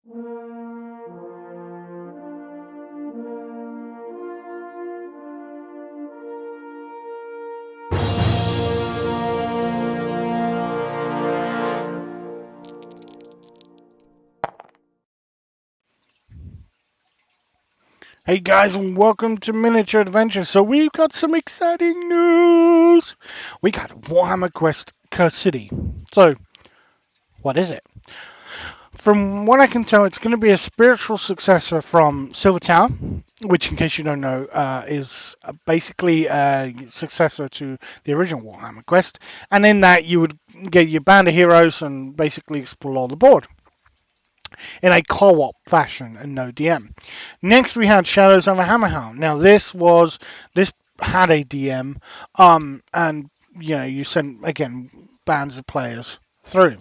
Hey guys, and welcome to Miniature Adventure. So we've got some exciting news. We got Warhammer Quest Curse City. So, what is it? From what I can tell, it's going to be a spiritual successor from Silver Tower, which, in case you don't know, is basically a successor to the original Warhammer Quest. And in that, you would get your band of heroes and basically explore the board in a co-op fashion and no DM. Next, we had Shadows over Hammerhound. Now, this had a DM, and you sent again bands of players through.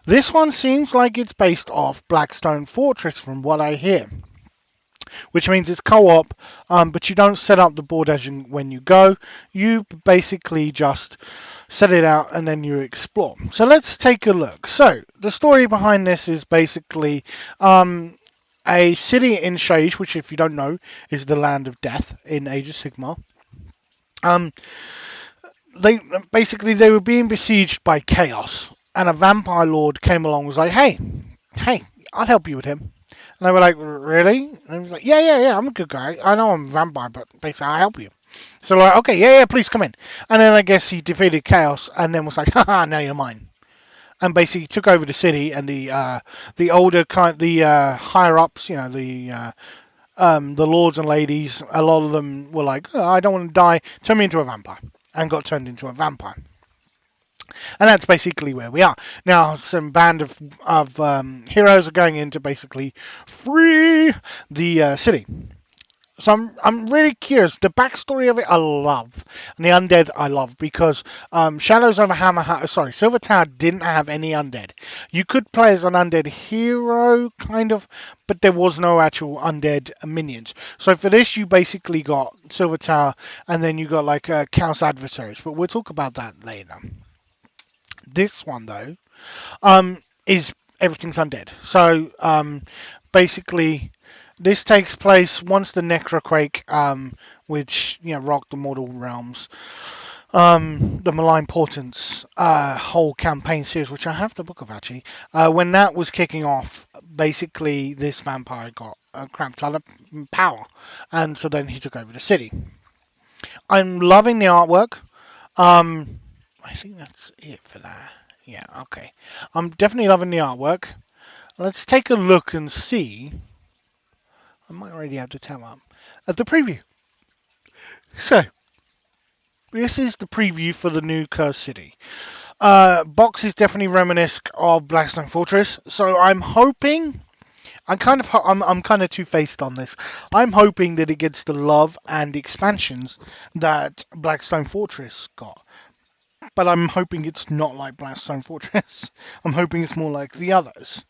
This one seems like it's based off Blackstone Fortress, from what I hear, which means it's co-op, but you don't set up the board when you go. You basically just set it out and then you explore. So let's take a look. So the story behind this is basically a city in Shage, which, if you don't know, is the land of death in Age of Sigmar. Um, they were being besieged by chaos, and a vampire lord came along and was like, hey, I'll help you with him. And they were like, really? And he was like, yeah, I'm a good guy. I know I'm a vampire, but basically I'll help you. So like, okay, yeah, please come in. And then I guess he defeated chaos, and then was like, haha, now you're mine. And basically took over the city, and the older higher ups, the lords and ladies, a lot of them were like, oh, I don't want to die, turn me into a vampire, and got turned into a vampire. And that's basically where we are now. Some band of heroes are going in to basically free the city. So I'm really curious. The backstory of it I love, and the undead I love, because Shadows over Silver Tower didn't have any undead. You could play as an undead hero, kind of, but there was no actual undead minions. So for this, you basically got Silver Tower, and then you got like Chaos adversaries. But we'll talk about that later. This one though, is everything's undead. So basically, this takes place once the Necroquake, which rocked the mortal realms, the Malign Portents whole campaign series, which I have the book of actually. When that was kicking off, basically this vampire got a crap ton of power, and so then he took over the city. I'm loving the artwork. I think that's it for that. Yeah, okay. I'm definitely loving the artwork. Let's take a look and see. I might already have the tab up at the preview. So, this is the preview for the new Curse City. Box is definitely reminiscent of Blackstone Fortress, so I'm hoping. I'm kind of two-faced on this. I'm hoping that it gets the love and expansions that Blackstone Fortress got, but I'm hoping it's not like Blackstone Fortress. I'm hoping it's more like the others.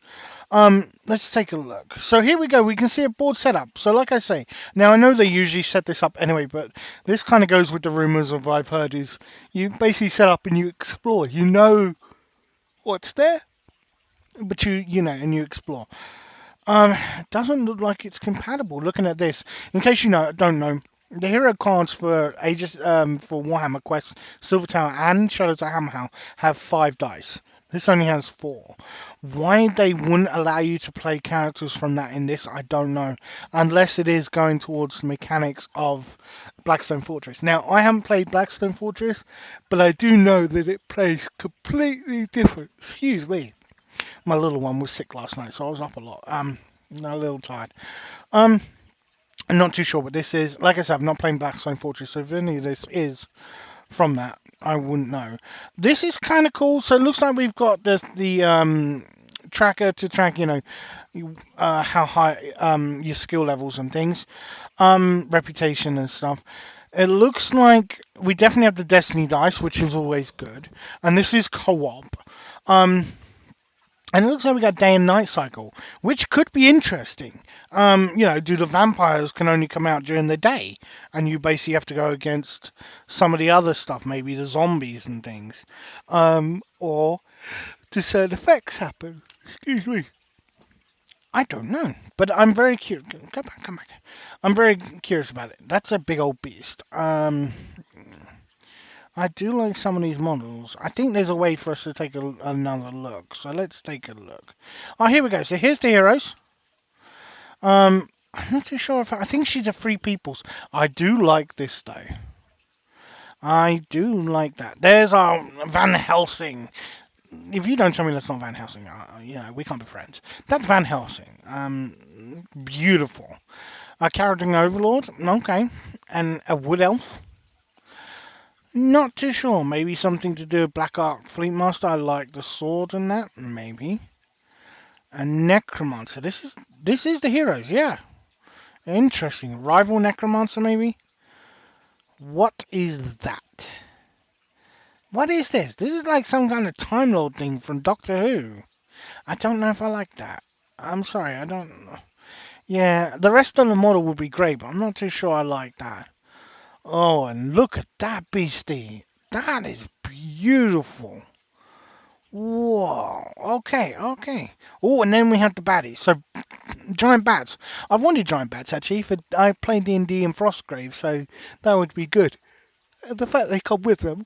Let's take a look. So here we go. We can see a board setup. So like I say, now I know they usually set this up anyway, but this kind of goes with the rumors of what I've heard is you basically set up and you explore. You know what's there, but and you explore. It doesn't look like it's compatible. Looking at this, in case don't know, the hero cards for for Warhammer Quest, Silver Tower, and Shadows of Hammerhound have 5 dice. This only has 4. Why they wouldn't allow you to play characters from that in this, I don't know. Unless it is going towards the mechanics of Blackstone Fortress. Now, I haven't played Blackstone Fortress, but I do know that it plays completely different. Excuse me. My little one was sick last night, so I was up a lot. A little tired. I'm not too sure what this is. Like I said, I'm not playing Blackstone Fortress, so if any of this is from that, I wouldn't know. This is kind of cool. So it looks like we've got the tracker to track, how high your skill levels and things, reputation and stuff. It looks like we definitely have the Destiny dice, which is always good, and this is co-op. And it looks like we got day and night cycle, which could be interesting. Do the vampires can only come out during the day, and you basically have to go against some of the other stuff, maybe the zombies and things, or do certain effects happen? Excuse me. I don't know, but I'm very curious. Come back, come back. I'm very curious about it. That's a big old beast. I do like some of these models. I think there's a way for us to take another look. So let's take a look. Oh, here we go. So here's the heroes. I'm not too sure if I think she's a Free Peoples. I do like this though. I do like that. There's our Van Helsing. If you don't tell me that's not Van Helsing, we can't be friends. That's Van Helsing. Beautiful. A Caradon Overlord. Okay. And a Wood Elf. Not too sure. Maybe something to do with Black Ark Fleet Master. I like the sword and that. Maybe. A Necromancer. This is the heroes. Yeah. Interesting. Rival Necromancer, maybe? What is that? What is this? This is like some kind of Time Lord thing from Doctor Who. I don't know if I like that. I'm sorry, I don't know. Yeah, the rest of the model would be great, but I'm not too sure I like that. Oh, and look at that beastie. That is beautiful. Whoa. Okay, okay. Oh, and then we have the baddies. So, giant bats. I've wanted giant bats, actually. I played D&D in Frostgrave, so that would be good. The fact they come with them.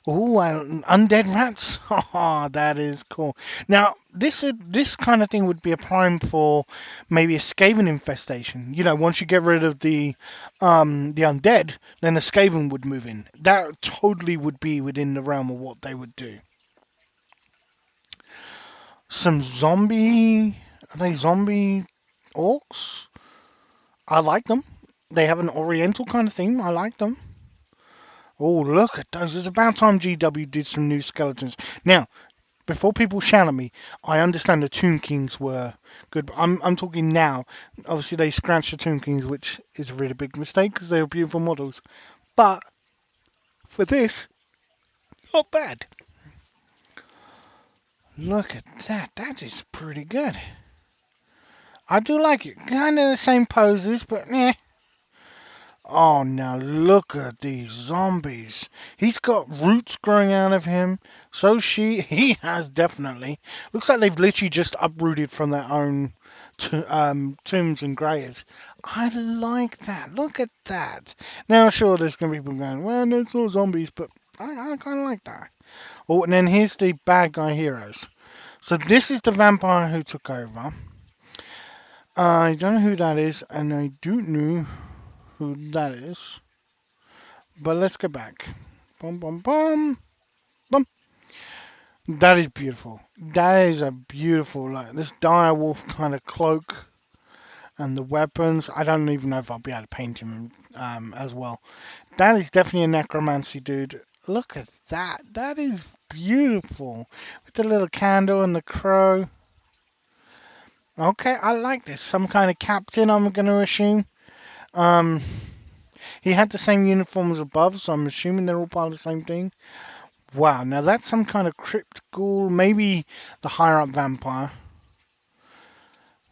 Oh, undead rats. Oh, that is cool. Now, this kind of thing would be a prime for maybe a Skaven infestation. Once you get rid of the undead, then the Skaven would move in. That totally would be within the realm of what they would do. Some zombie, are they zombie orcs? I like them. They have an oriental kind of theme. I like them. Oh, look at those. It's about time GW did some new skeletons. Now, before people shout at me, I understand the Tomb Kings were good. But I'm talking now. Obviously, they scratched the Tomb Kings, which is a really big mistake because they were beautiful models. But for this, not bad. Look at that. That is pretty good. I do like it. Kind of the same poses, but yeah. Oh, now look at these zombies. He's got roots growing out of him. He has definitely. Looks like they've literally just uprooted from their own tombs and graves. I like that. Look at that. Now, sure, there's going to be people going, well, there's no zombies, but I kind of like that. Oh, and then here's the bad guy heroes. So this is the vampire who took over. I don't know who that is, and I do know who that is. But let's go back. Boom, boom, boom, boom. That is beautiful. That is a beautiful, like this dire wolf kind of cloak and the weapons. I don't even know if I'll be able to paint him as well. That is definitely a necromancy dude. Look at that. That is beautiful. With the little candle and the crow. Okay, I like this. Some kind of captain, I'm going to assume. Um, he had the same uniform as above, so I'm assuming they're all part of the same thing. Wow, now that's some kind of crypt ghoul, maybe the higher up vampire.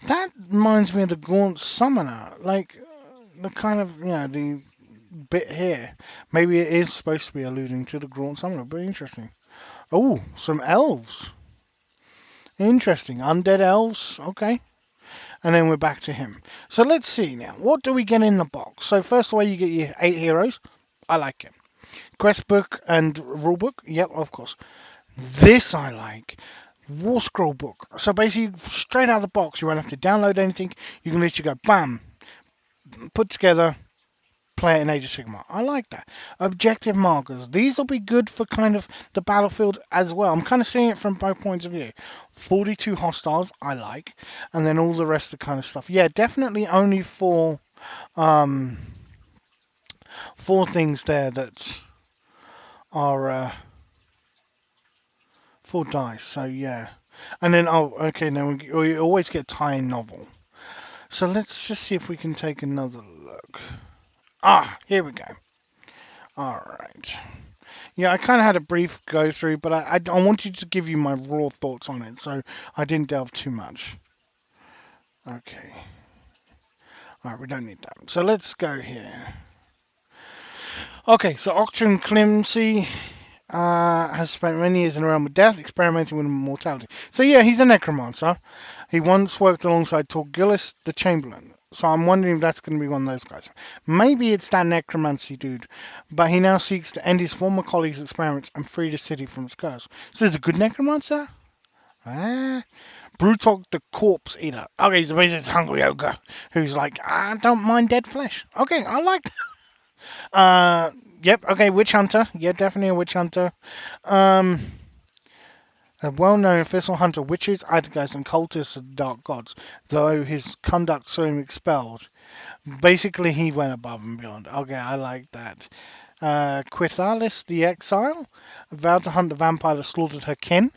That reminds me of the Gaunt Summoner, like the kind of, the bit here. Maybe it is supposed to be alluding to the Gaunt Summoner, but interesting. Oh, some elves. Interesting. Undead elves, okay. And then we're back to him. So let's see now. What do we get in the box? So first of all, you get your 8 heroes. I like it. Quest book and rule book. Yep, of course. This I like. War Scroll book. So basically, straight out of the box, you won't have to download anything. You can literally go, bam, put together, play it in Age of Sigmar. I like that. Objective markers. These will be good for kind of the battlefield as well. I'm kind of seeing it from both points of view. 42 hostiles, I like. And then all the rest of the kind of stuff. Yeah, definitely only um, 4 things there that are 4 dice. So yeah. And then, okay, now we always get tie-in novel. So let's just see if we can take another look. Here we go. Alright. Yeah, I kind of had a brief go through, but I wanted to give you my raw thoughts on it, so I didn't delve too much. Okay. Alright, we don't need that. So let's go here. Okay, so Octron Climsey. has spent many years in the realm of death, experimenting with immortality. So yeah, he's a necromancer. He once worked alongside Torgillis the Chamberlain. So I'm wondering if that's going to be one of those guys. Maybe it's that necromancy dude, but he now seeks to end his former colleagues' experiments and free the city from its curse. So there's a good necromancer? Ah. Brutok the Corpse Eater. Okay, so basically it's Hungry Ogre, who's like, I don't mind dead flesh. Okay, I like that. Yep, okay, Witch Hunter. Yeah, definitely a Witch Hunter. Um, a well-known official hunter, witches, Eidgeists, and cultists of the dark gods, though his conduct saw him expelled. Basically, he went above and beyond. Okay, I like that. Quithalis the Exile vowed to hunt the vampire that slaughtered her kin.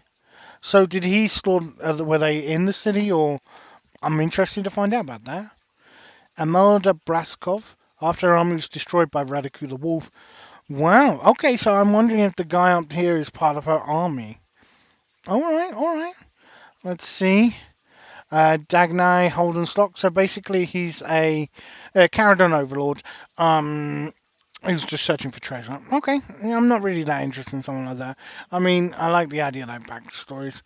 So did he slaughter? Were they in the city, or I'm interested to find out about that. Amelda Braskov, after her army was destroyed by Radiku the Wolf. Wow. Okay, so I'm wondering if the guy up here is part of her army. All right, all right. Let's see. Dagnai Holdenstock. So basically, he's a Caradon overlord. Who's just searching for treasure. Okay, yeah, I'm not really that interested in someone like that. I mean, I like the idea of like backstories.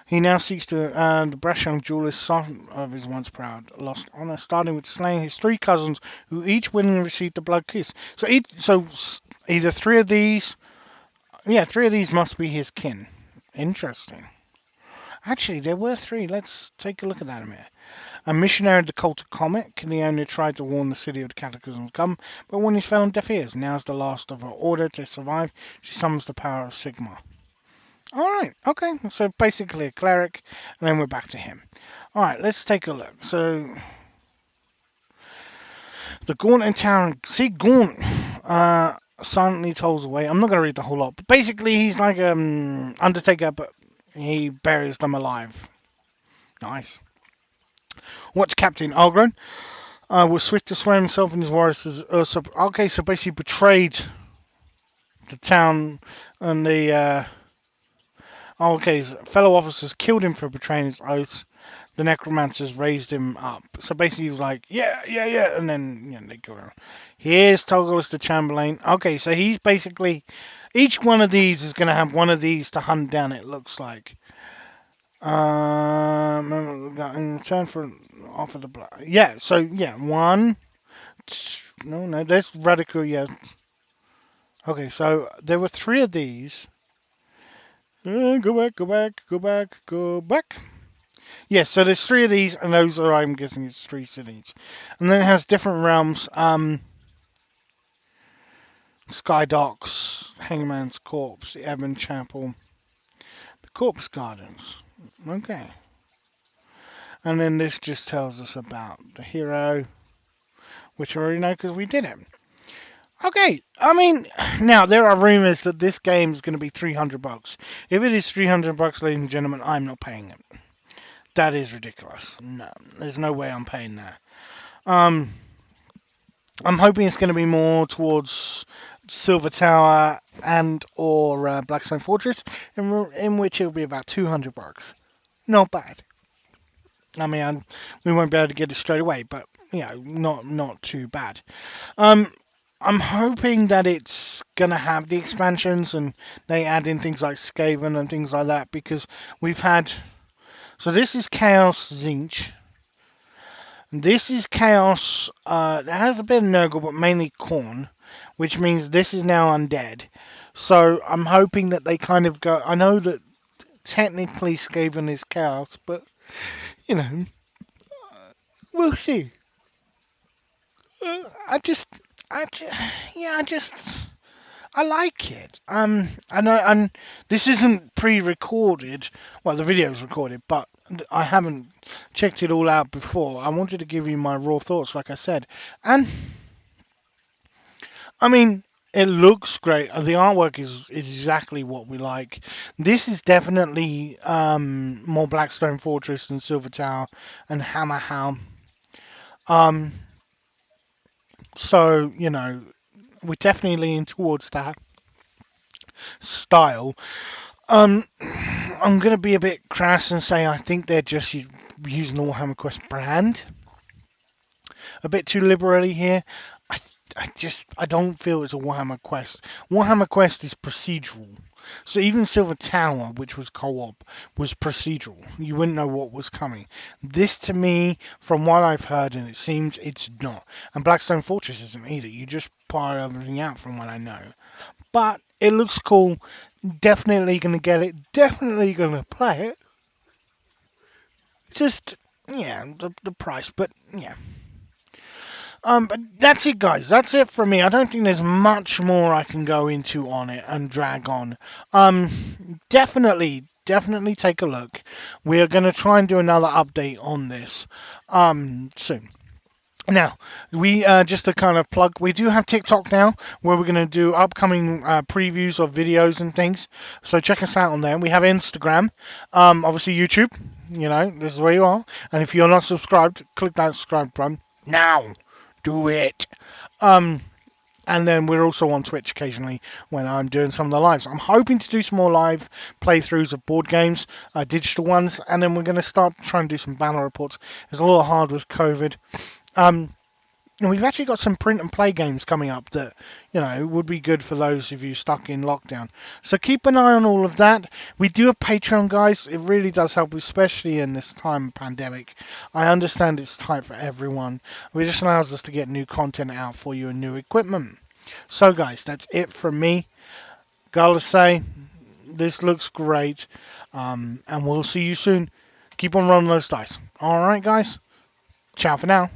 He now seeks to earn the brash young duelist son of his once proud lost honor, starting with slaying his three cousins, who each willingly received the blood kiss. So either three of these, yeah, three of these must be his kin. Interesting. Actually, there were three. Let's take a look at that a minute. A missionary of the cult of Comet, Leona tried to warn the city of the cataclysm to come, but when he fell on deaf ears, now as the last of her order to survive, she summons the power of Sigma. Alright, okay, so basically a cleric, and then we're back to him. Alright, let's take a look. So, the Gaunt and Tower, see Gaunt, silently tolls away. I'm not going to read the whole lot, but basically he's like Undertaker, but he buries them alive. Nice. Watch Captain Algren was swift to swear himself and his warriors as Usurp. Okay, so basically betrayed the town and the okay, fellow officers killed him for betraying his oaths. The necromancers raised him up. So basically, he was like, yeah, yeah, yeah, and then they killed him. Here's Togolis the Chamberlain. Okay, so he's basically each one of these is going to have one of these to hunt down. It looks like. In return for offer the blood. Yeah. So yeah, one. No, that's radical. Yeah. Okay, so there were three of these. Go back, go back, go back, go back. Yeah, so there's three of these, and those are, I'm guessing, it's three cities. And then it has different realms. Sky Docks, Hangman's Corpse, the Ebon Chapel, the Corpse Gardens. Okay. And then this just tells us about the hero, which I already know because we did it. Okay, I mean, now there are rumors that this game is going to be $300. If it is $300, ladies and gentlemen, I'm not paying it. That is ridiculous. No, there's no way I'm paying that. I'm hoping it's going to be more towards Silver Tower and or Blackstone Fortress, in which it'll be about $200. Not bad. I mean, we won't be able to get it straight away, but not too bad. I'm hoping that it's gonna have the expansions and they add in things like Skaven and things like that because we've had. So this is Chaos Zinch. This is Chaos. It has a bit of Nurgle, but mainly Khorne, which means this is now undead. So I'm hoping that they kind of go. I know that technically Skaven is Chaos, but you know, we'll see. I just, yeah, I like it. And this isn't pre-recorded. Well, the video's recorded, but I haven't checked it all out before. I wanted to give you my raw thoughts, like I said. And I mean, it looks great. The artwork is exactly what we like. This is definitely more Blackstone Fortress than Silver Tower and Hammer Helm. So we're definitely leaning towards that style. I'm going to be a bit crass and say I think they're just using the Warhammer Quest brand a bit too liberally here. I don't feel it's a Warhammer Quest. Warhammer Quest is procedural. So even Silver Tower, which was co-op, was procedural. You wouldn't know what was coming. This, to me, from what I've heard, and it seems it's not. And Blackstone Fortress isn't either. You just buy everything out, from what I know. But it looks cool. Definitely gonna get it. Definitely gonna play it. Just yeah, the price, but yeah. But that's it, guys. That's it for me. I don't think there's much more I can go into on it and drag on. Um, definitely take a look. We are going to try and do another update on this soon. Now, we just to kind of plug, we do have TikTok now, where we're going to do upcoming previews of videos and things. So check us out on there. We have Instagram, obviously YouTube. You know, this is where you are. And if you're not subscribed, click that subscribe button now. Do it. Um, and then we're also on Twitch occasionally when I'm doing some of the lives. I'm hoping to do some more live playthroughs of board games, digital ones, and then we're going to start trying to do some banner reports. It's a little hard with COVID. Um, and we've actually got some print and play games coming up that, would be good for those of you stuck in lockdown. So keep an eye on all of that. We do have Patreon, guys. It really does help, especially in this time of pandemic. I understand it's tight for everyone. It just allows us to get new content out for you and new equipment. So, guys, that's it from me. Gotta say, this looks great. And we'll see you soon. Keep on rolling those dice. All right, guys. Ciao for now.